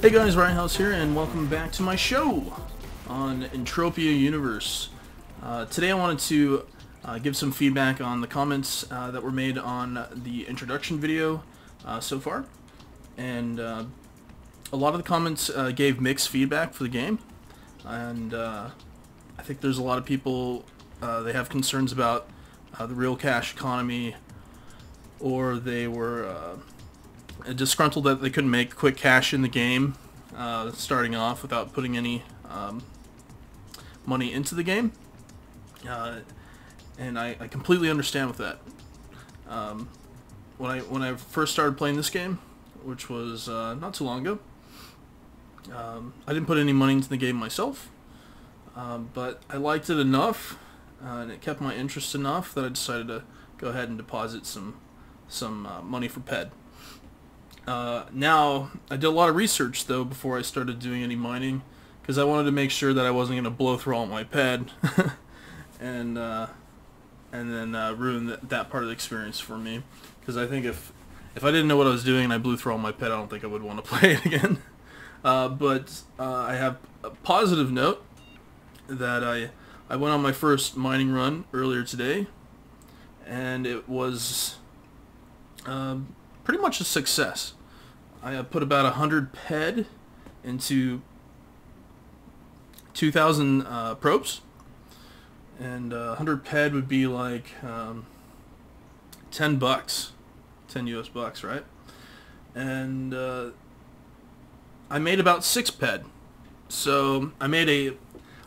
Hey guys, Riothouse here, and welcome back to my show on Entropia Universe. Today I wanted to give some feedback on the comments that were made on the introduction video so far. And a lot of the comments gave mixed feedback for the game. And I think there's a lot of people, they have concerns about the real cash economy, or they were disgruntled that they couldn't make quick cash in the game starting off without putting any money into the game, and I completely understand with that. When I first started playing this game, which was not too long ago, I didn't put any money into the game myself, but I liked it enough and it kept my interest enough that I decided to go ahead and deposit some money for PED. Now, I did a lot of research though before I started doing any mining, because I wanted to make sure that I wasn't going to blow through all my PED and then ruin that part of the experience for me. Because I think if I didn't know what I was doing and I blew through all my PED, I don't think I would want to play it again. But I have a positive note that I went on my first mining run earlier today, and it was pretty much a success. I put about 100 PED into 2,000 probes, and 100 PED would be like 10 bucks, 10 US bucks, right? And I made about 6 PED. So I made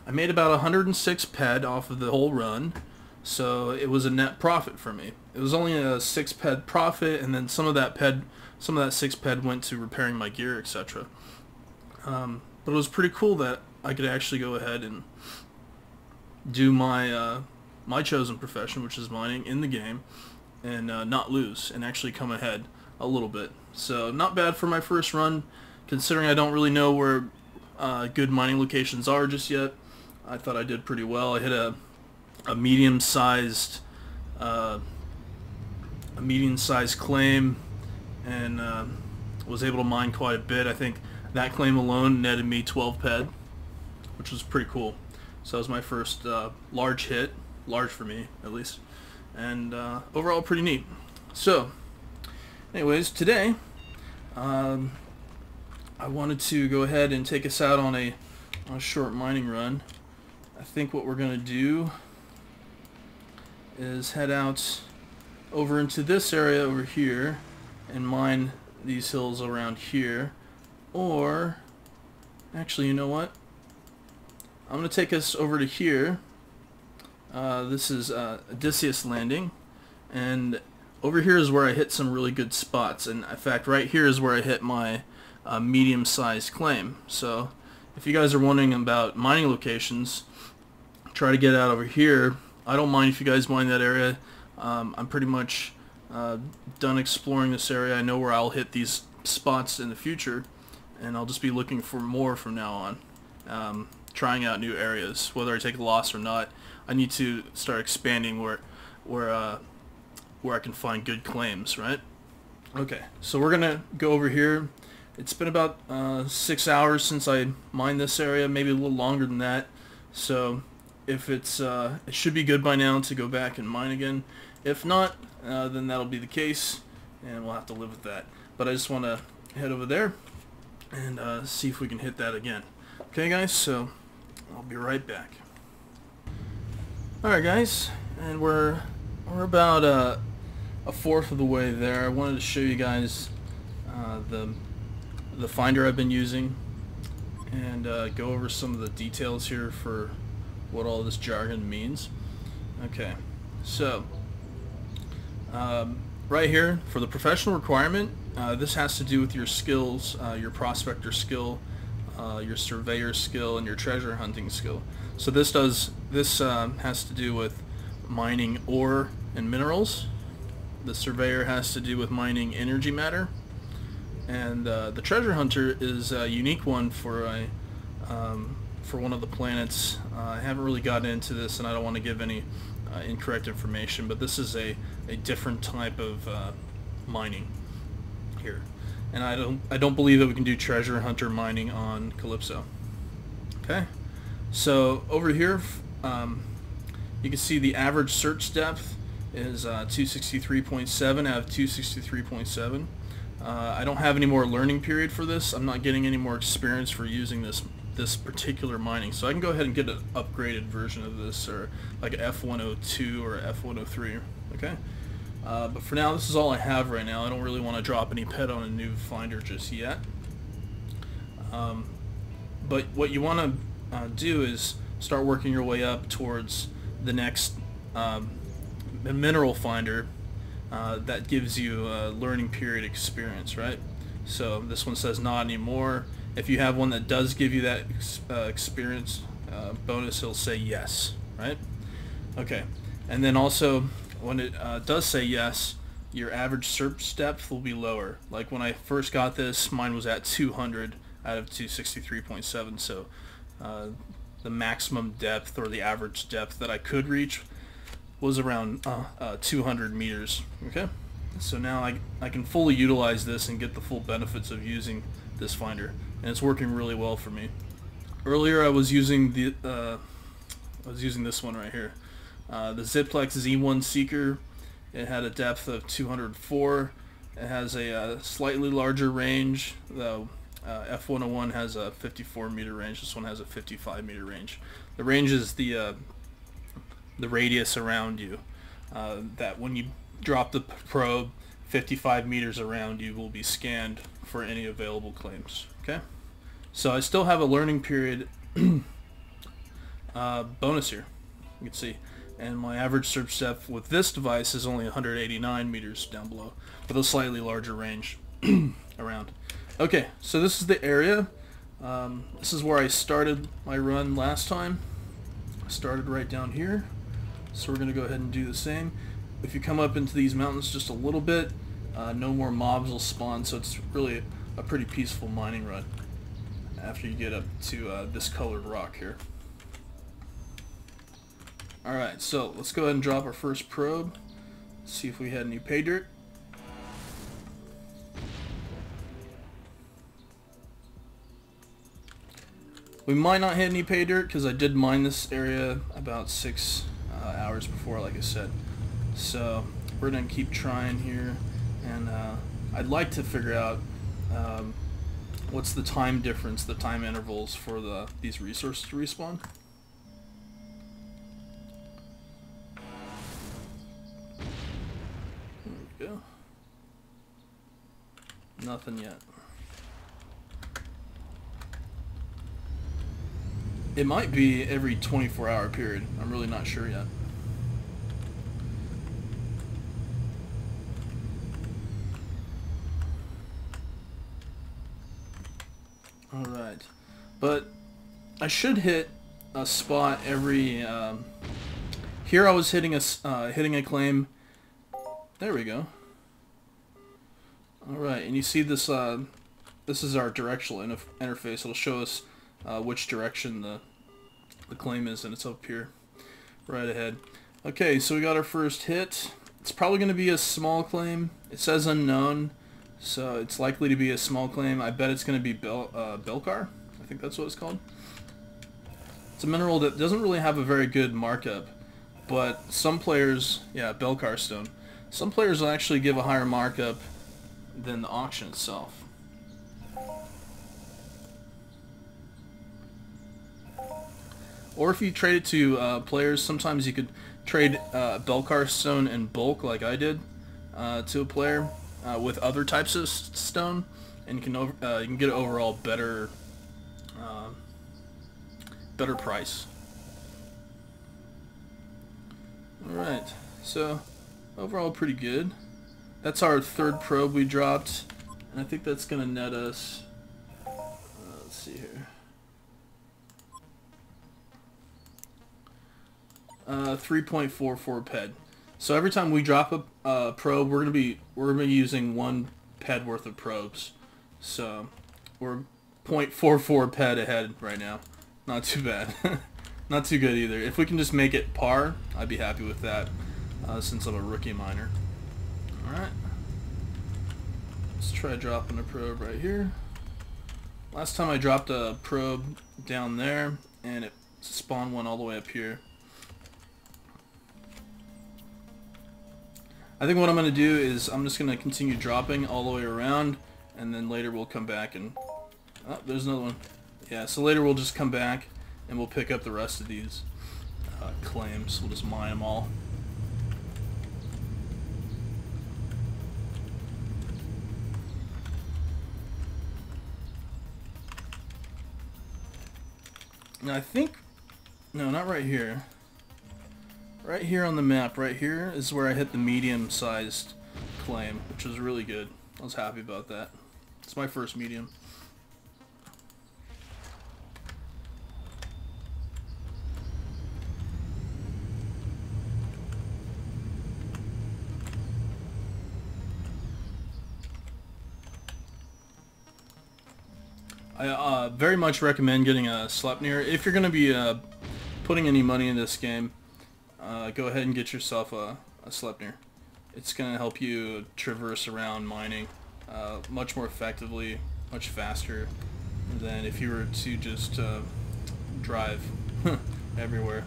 about 106 PED off of the whole run. So it was a net profit for me. It was only a 6 PED profit, and then some of that 6 PED went to repairing my gear, etc. But it was pretty cool that I could actually go ahead and do my my chosen profession, which is mining, in the game, and not lose, and actually come ahead a little bit. So not bad for my first run, considering I don't really know where good mining locations are just yet. I thought I did pretty well. I hit a medium-sized claim, and was able to mine quite a bit. I think that claim alone netted me 12 PED, which was pretty cool. So that was my first large hit, large for me at least, and overall pretty neat. So anyways, today I wanted to go ahead and take us out on a short mining run. I think what we're going to do is head out over into this area over here and mine these hills around here. Or actually, you know what, I'm going to take us over to here. This is Odysseus Landing, and over here is where I hit some really good spots, and in fact right here is where I hit my medium-sized claim. So if you guys are wondering about mining locations, try to get out over here. I don't mind if you guys mine that area. I'm pretty much done exploring this area. I know where I'll hit these spots in the future, and I'll just be looking for more from now on, trying out new areas. Whether I take a loss or not, I need to start expanding where I can find good claims, right? Okay, so we're gonna go over here. It's been about 6 hours since I mined this area, maybe a little longer than that. So if it should be good by now to go back and mine again. If not, then that'll be the case, and we'll have to live with that. But I just want to head over there and see if we can hit that again. Okay, guys, so I'll be right back. Alright, guys, and we're about a fourth of the way there. I wanted to show you guys the finder I've been using, and go over some of the details here for what all this jargon means. Okay, so right here for the professional requirement, this has to do with your skills, your prospector skill, your surveyor skill, and your treasure hunting skill. So this has to do with mining ore and minerals. The surveyor has to do with mining energy matter, and the treasure hunter is a unique one for one of the planets. I haven't really gotten into this, and I don't want to give any incorrect information, but this is a different type of mining here. and I don't believe that we can do treasure hunter mining on Calypso. Okay, so over here you can see the average search depth is 263.7 out of 263.7. I don't have any more learning period for this. I'm not getting any more experience for using this particular mining, so I can go ahead and get an upgraded version of this, or like an F-102 or F-103. Okay, but for now, this is all I have right now. I don't really want to drop any pet on a new finder just yet. But what you want to do is start working your way up towards the next mineral finder that gives you a learning period experience, right? So this one says not anymore. If you have one that does give you that experience bonus, it'll say yes, right? Okay, and then also when it does say yes, your average search depth will be lower. Like when I first got this, mine was at 200 out of 263.7, so the maximum depth, or the average depth that I could reach, was around 200 meters. Okay, so now I can fully utilize this and get the full benefits of using this finder, and it's working really well for me. Earlier I was using this one right here, the Ziplex Z1 Seeker. It had a depth of 204. It has a slightly larger range, though. F-101 has a 54 meter range. This one has a 55 meter range. The range is the radius around you, that when you drop the probe 55 meters around you will be scanned for any available claims. Okay, so I still have a learning period bonus here, you can see, and my average search depth with this device is only 189 meters down below, with a slightly larger range around. Okay, so this is the area. This is where I started my run last time. I started right down here. So we're going to go ahead and do the same. If you come up into these mountains just a little bit, no more mobs will spawn, so it's really a pretty peaceful mining run after you get up to this colored rock here. Alright, so let's go ahead and drop our first probe. See if we had any pay dirt. We might not hit any pay dirt because I did mine this area about 6 hours before, like I said. So we're going to keep trying here, and I'd like to figure out what's the time difference, the time intervals for these resources to respawn. There we go. Nothing yet. It might be every 24-hour period. I'm really not sure yet. Alright. But I should hit a spot every... here I was hitting a claim. There we go. Alright, and you see this... this is our directional interface. It'll show us which direction the claim is, and it's up here right ahead. Okay, so we got our first hit. It's probably going to be a small claim. It says unknown, so it's likely to be a small claim. I bet it's going to be Belcar. I think that's what it's called. It's a mineral that doesn't really have a very good markup, but some players, yeah, Belcar stone. Some players will actually give a higher markup than the auction itself. Or if you trade it to players, sometimes you could trade Belcar stone in bulk, like I did, to a player with other types of stone, and you can get an overall better price. All right, so overall pretty good. That's our third probe we dropped, and I think that's gonna net us. Let's see here. 3.44 ped. So every time we drop a probe, we're gonna be using 1 ped worth of probes. So we're 0.44 ped ahead right now. Not too bad. Not too good either. If we can just make it par, I'd be happy with that, since I'm a rookie miner. All right. Let's try dropping a probe right here. Last time I dropped a probe down there and it spawned one all the way up here. I think what I'm going to do is I'm just going to continue dropping all the way around, and then later we'll come back and... Oh, there's another one. Yeah, so later we'll just come back and we'll pick up the rest of these claims. We'll just mine them all. Now I think... No, not right here. Right here on the map, right here, is where I hit the medium-sized claim, which was really good. I was happy about that. It's my first medium. I very much recommend getting a Sleipnir. If you're going to be putting any money in this game, go ahead and get yourself a Sleipnir. It's going to help you traverse around mining much more effectively, much faster than if you were to just drive everywhere.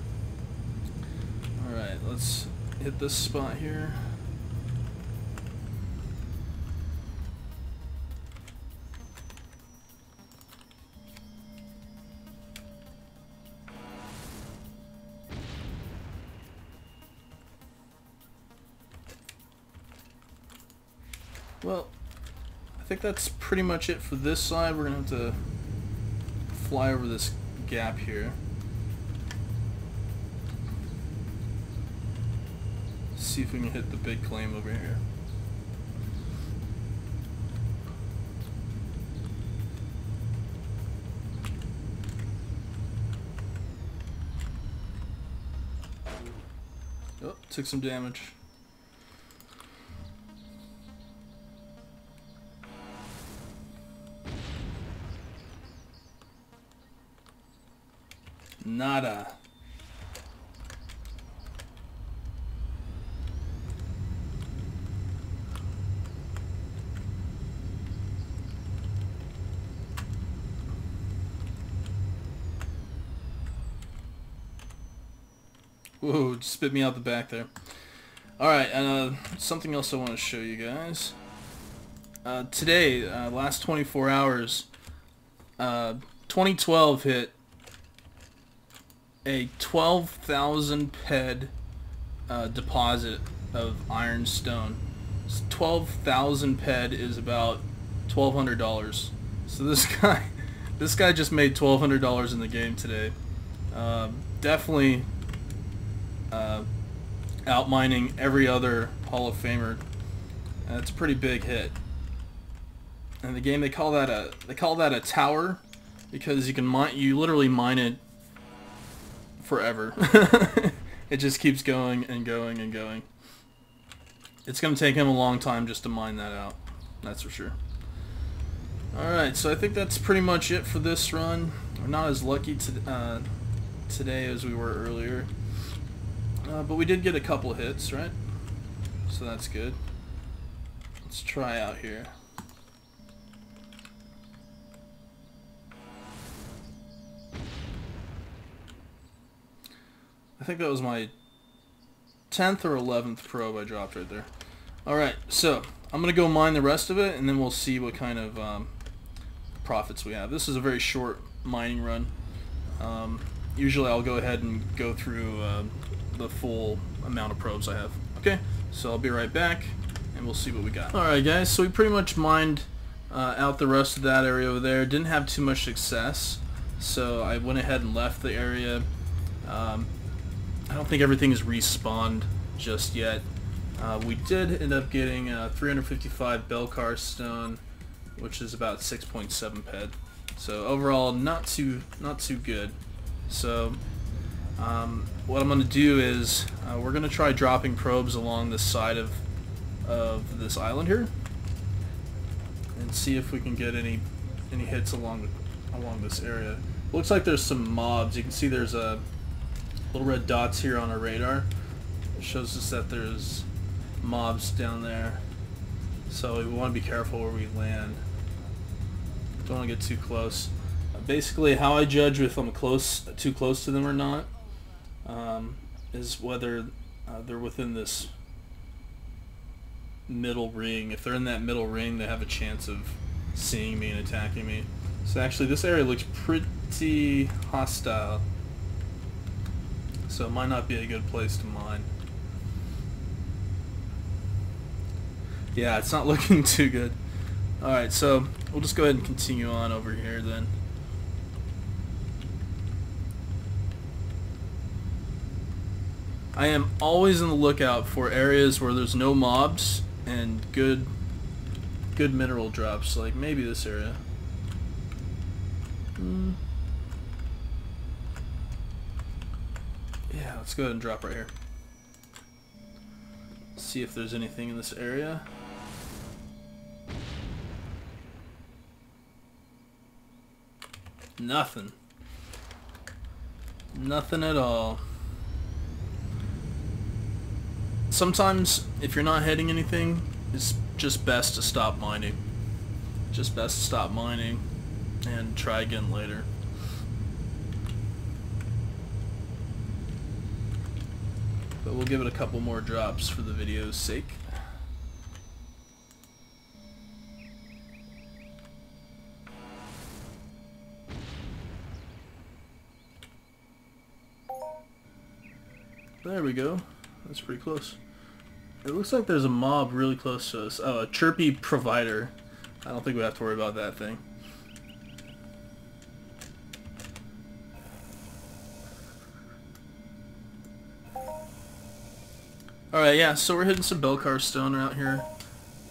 Alright, let's hit this spot here. Well, I think that's pretty much it for this side. We're going to have to fly over this gap here. See if we can hit the big claim over here. Oh, took some damage. Nada. Whoa, just spit me out the back there. Alright, something else I want to show you guys. Today, last 24 hours, 2012 hit a 12,000 ped deposit of ironstone. 12,000 ped is about $1,200. So this guy just made $1,200 in the game today. Definitely outmining every other Hall of Famer. It's a pretty big hit. And the game they call that a tower because you literally mine it forever. It just keeps going and going and going. It's going to take him a long time just to mine that out. That's for sure. Alright, so I think that's pretty much it for this run. We're not as lucky today as we were earlier. But we did get a couple hits, right? So that's good. Let's try out here. I think that was my 10th or 11th probe I dropped right there. Alright, so I'm going to go mine the rest of it and then we'll see what kind of profits we have. This is a very short mining run. Usually I'll go ahead and go through the full amount of probes I have. Okay, so I'll be right back and we'll see what we got. Alright guys, so we pretty much mined out the rest of that area over there. Didn't have too much success, so I went ahead and left the area. I don't think everything is respawned just yet. We did end up getting 355 Belcar stone, which is about 6.7 ped. So overall, not too good. So what I'm going to do is we're going to try dropping probes along the side of this island here, and see if we can get any hits along this area. Looks like there's some mobs. You can see there's a little red dots here on our radar. It shows us that there's mobs down there. So we want to be careful where we land. Don't want to get too close. Basically, how I judge if I'm too close to them or not, is whether they're within this middle ring. If they're in that middle ring, they have a chance of seeing me and attacking me. So actually, this area looks pretty hostile. So it might not be a good place to mine. Yeah, it's not looking too good. Alright, so we'll just go ahead and continue on over here then. I am always on the lookout for areas where there's no mobs and good mineral drops, like maybe this area. Yeah, let's go ahead and drop right here. See if there's anything in this area. Nothing. Nothing at all. Sometimes, if you're not hitting anything, it's just best to stop mining. Just best to stop mining and try again later. But we'll give it a couple more drops for the video's sake. There we go. That's pretty close. It looks like there's a mob really close to us. Oh, a chirpy provider. I don't think we have to worry about that thing. Alright, yeah, so we're hitting some Belcar stone out here.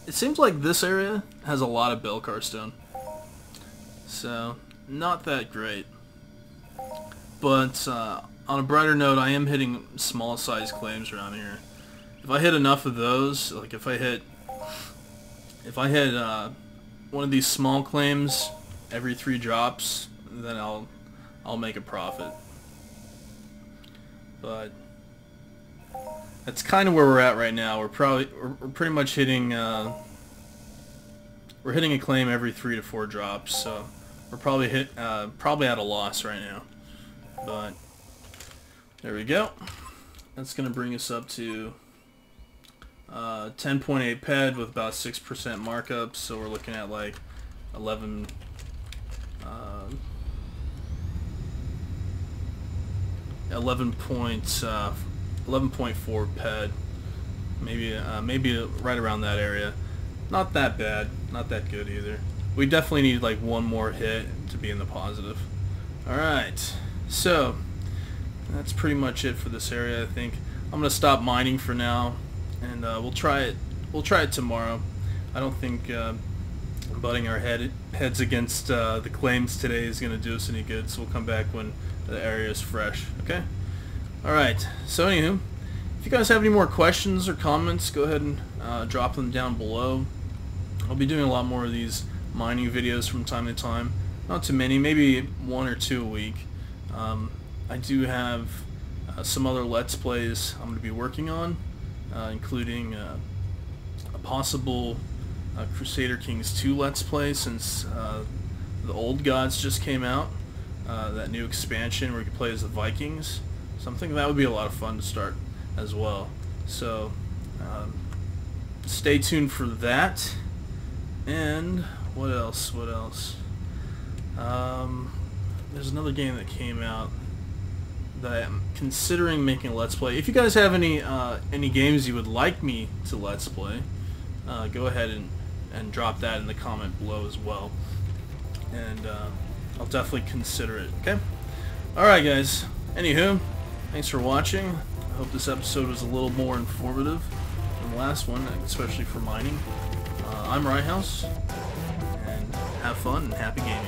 It seems like this area has a lot of Belcar stone. So, not that great. But, on a brighter note, I am hitting small size claims around here. If I hit enough of those, like if I hit one of these small claims every 3 drops, then I'll make a profit. But that's kind of where we're at right now. We're pretty much hitting we're hitting a claim every 3 to 4 drops, so we're probably at a loss right now. But there we go. That's gonna bring us up to 10.8 ped with about 6% markup, so we're looking at like 11.4 ped, maybe right around that area. Not that bad, not that good either. We definitely need like one more hit to be in the positive. Alright, so that's pretty much it for this area. I think I'm gonna stop mining for now, and we'll try it tomorrow. I don't think butting our heads against the claims today is gonna do us any good, so we'll come back when the area is fresh. Okay. Alright, so anywho, if you guys have any more questions or comments, go ahead and drop them down below. I'll be doing a lot more of these mining videos from time to time. Not too many, maybe 1 or 2 a week. I do have some other Let's Plays I'm going to be working on, including a possible Crusader Kings 2 Let's Play, since the Old Gods just came out, that new expansion where you can play as the Vikings. So I'm thinking that would be a lot of fun to start as well. So stay tuned for that. And what else? There's another game that came out that I'm considering making a Let's Play. If you guys have any games you would like me to Let's Play, go ahead and drop that in the comment below as well, and I'll definitely consider it. Okay. Alright guys, anywho, thanks for watching. I hope this episode was a little more informative than the last one, especially for mining. I'm Riothouse, and have fun and happy gaming.